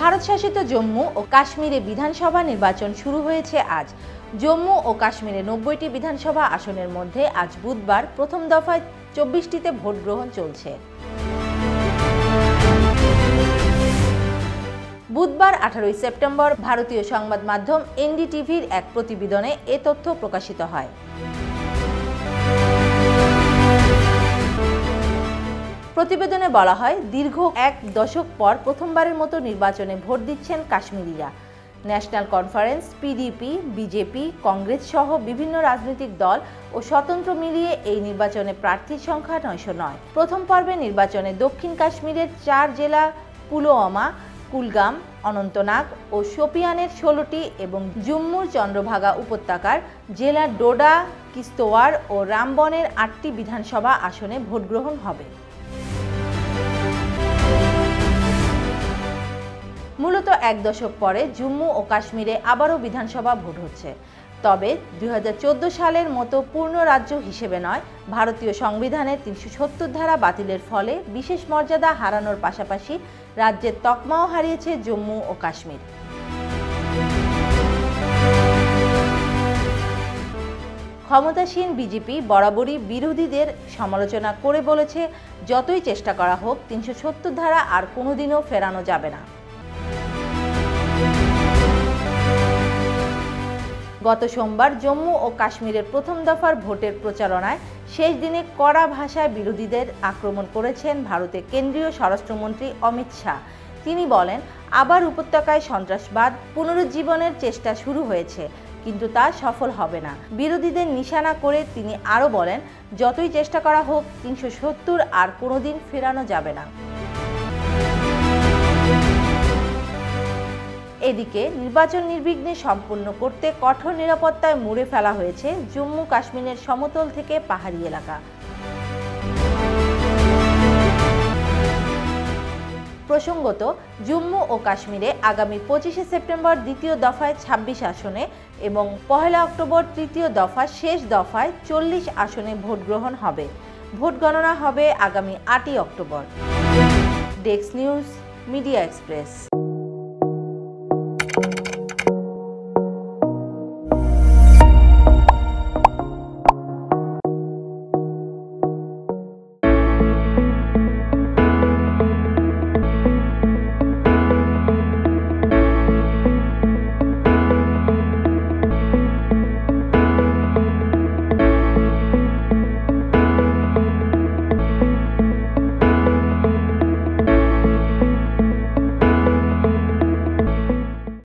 ভারত শাসিত জম্মু ও কাশ্মীরে বিধানসভা নির্বাচন শুরু হয়েছে আজ। জম্মু ও কাশ্মীরে ৯০টি বিধানসভা আসনের মধ্যে আজ বুধবার প্রথম দফায় ২৪টিতে ভোট গ্রহণ চলছে। বুধবার ১৮ সেপ্টেম্বর ভারতীয় সংবাদ মাধ্যম এনডিটিভির এক প্রতিবেদনে এ তথ্য প্রকাশিত হয়। প্রতিবেদনে বলা হয়, দীর্ঘ এক দশক পর প্রথমবারের মতো নির্বাচনে ভোট দিচ্ছেন কাশ্মীরিরা। National Conference, PDP, BJP, Congress সহ বিভিন্ন রাজনৈতিক দল ও স্বতন্ত্র মিলিয়ে এই নির্বাচনে প্রার্থীর সংখ্যা ৯০৯। প্রথম পর্বে নির্বাচনে দক্ষিণ কাশ্মীরের ৪ জেলা পুলওয়ামা, কুলগাম, অনন্তনাগ ও শোপিয়ানের ১৬টি এবং জম্মুর চন্দ্রভাগা উপত্যকার জেলা ডোডা, কিস্তোয়ার ও রামবনের ৮টি বিধানসভা আসনে ভোট গ্রহণ হবে। মূলত এক দশক পরে জম্মু ও কাশ্মীরে আবারও বিধানসভা ভোট হচ্ছে। তবে ২০১৪ সালের মতো পূর্ণ রাজ্য হিসেবে নয়। ভারতীয় সংবিধানের ৩৭০ ধারা বাতিলের ফলে বিশেষ মর্যাদা হারানোর পাশাপাশি রাজ্যের তকমাও হারিয়েছে জম্মু ও কাশ্মীর। ক্ষমতাসীন বিজেপি বরাবরই বিরোধীদের সমালোচনা করে বলেছে, যতই চেষ্টা করা হোক ৩৭০ ধারা আর কোনোদিনও ফেরানো যাবে না। গত সোমবার জম্মু ও কাশ্মীরের প্রথম দফার ভোটের প্রচারণায় শেষ দিনে কড়া ভাষায় বিরোধীদের আক্রমণ করেছেন ভারতের কেন্দ্রীয় স্বরাষ্ট্রমন্ত্রী অমিত শাহ। তিনি বলেন, আবার উপত্যকায় সন্ত্রাসবাদ পুনরুজ্জীবনের চেষ্টা শুরু হয়েছে, কিন্তু তা সফল হবে না। বিরোধীদের নিশানা করে তিনি আরও বলেন, যতই চেষ্টা করা হোক ৩৭০ আর কোনোদিন ফেরানো যাবে না। এদিকে নির্বাচন নির্বিঘ্নে সম্পন্ন করতে কঠোর নিরাপত্তায় মুড়ে ফেলা হয়েছে জম্মু কাশ্মীরের সমতল থেকে পাহাড়ি এলাকা। প্রসঙ্গত, জম্মু ও কাশ্মীরে আগামী ২৫ সেপ্টেম্বর দ্বিতীয় দফায় ২৬ আসনে এবং ১ অক্টোবর তৃতীয় দফা শেষ দফায় ৪০ আসনে ভোট গ্রহণ হবে। ভোট গণনা হবে আগামী ৮ October. Desk news, media express.